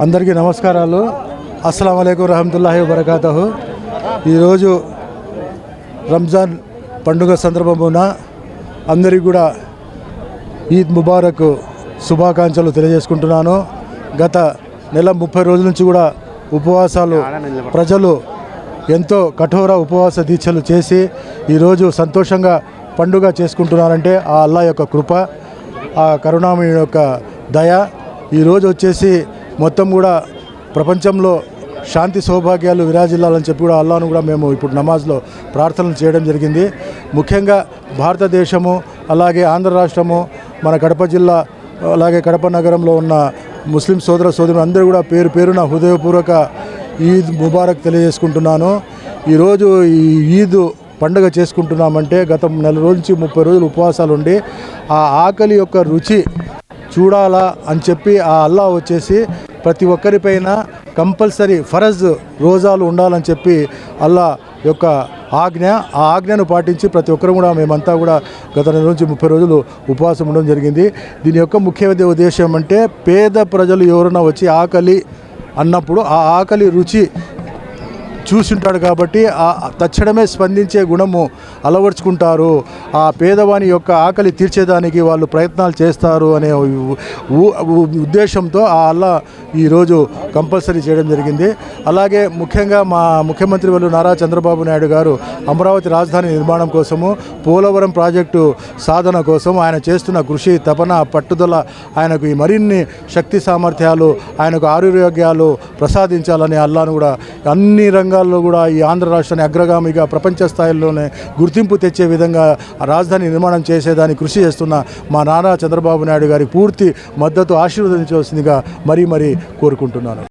అందరికీ నమస్కారాలు. అస్సలాము అలైకుం రహమతుల్లాహి వబరకాతుహు. ఈరోజు రంజాన్ పండుగ సందర్భమున అందరికీ కూడా ఈద్ ముబారక్ శుభాకాంక్షలు తెలియజేసుకుంటున్నాను. గత నెల 30 రోజుల నుంచి కూడా ఉపవాసాలు ప్రజలు ఎంతో కఠోర ఉపవాస దీక్షలు చేసి ఈరోజు సంతోషంగా పండుగ చేసుకుంటున్నారంటే ఆ అల్లా యొక్క కృప, ఆ కరుణామయుని యొక్క దయ. ఈరోజు వచ్చేసి మొత్తం కూడా ప్రపంచంలో శాంతి సౌభాగ్యాలు విరాజిల్లాలని చెప్పి కూడా అల్లాను కూడా మేము ఇప్పుడు నమాజ్లో ప్రార్థనలు చేయడం జరిగింది. ముఖ్యంగా భారతదేశము, అలాగే ఆంధ్ర రాష్ట్రము, మన కడప జిల్లా, అలాగే కడప నగరంలో ఉన్న ముస్లిం సోదర సోదరులు అందరూ కూడా పేరు పేరున హృదయపూర్వక ఈద్ ముబారక్ తెలియజేసుకుంటున్నాను. ఈరోజు ఈ ఈద్ పండుగ చేసుకుంటున్నామంటే గత నెల రోజు నుంచి 30 రోజులు ఉపవాసాలు ఉండి ఆ ఆకలి యొక్క రుచి చూడాలా అని చెప్పి ఆ అల్లా వచ్చేసి ప్రతి ఒక్కరిపైన కంపల్సరీ ఫరజ్ రోజాలు ఉండాలని చెప్పి అల్లా యొక్క ఆజ్ఞ. ఆ ఆజ్ఞను పాటించి ప్రతి ఒక్కరు కూడా మేమంతా కూడా గత నెల నుంచి 30 రోజులు ఉపవాసం ఉండడం జరిగింది. దీని యొక్క ముఖ్య ఉద్దేశం అంటే పేద ప్రజలు ఎవరైనా వచ్చి ఆకలి అన్నప్పుడు ఆ ఆకలి రుచి చూసింటాడు కాబట్టి ఆ తక్షణమే స్పందించే గుణము అలవర్చుకుంటారు. ఆ పేదవాని యొక్క ఆకలి తీర్చేదానికి వాళ్ళు ప్రయత్నాలు చేస్తారు అనే ఉద్దేశంతో ఆ అల్లా ఈరోజు కంపల్సరీ చేయడం జరిగింది. అలాగే ముఖ్యంగా మా ముఖ్యమంత్రి వాళ్ళు నారా చంద్రబాబు నాయుడు గారు అమరావతి రాజధాని నిర్మాణం కోసము, పోలవరం ప్రాజెక్టు సాధన కోసం ఆయన చేస్తున్న కృషి, తపన, పట్టుదల, ఆయనకు ఈ మరిన్ని శక్తి సామర్థ్యాలు, ఆయనకు ఆరోగ్యాలు ప్రసాదించాలని అల్లాను కూడా అన్ని రంగాల్లో కూడా ఈ ఆంధ్ర రాష్ట్రాన్ని అగ్రగామిగా ప్రపంచ స్థాయిలోనే గుర్తింపు తెచ్చే విధంగా రాజధాని నిర్మాణం చేసేదానికి కృషి చేస్తున్న మా నారా చంద్రబాబు నాయుడు గారి పూర్తి మద్దతు ఆశీర్వదించవలసిందిగా మరీ కోరుకుంటున్నాను.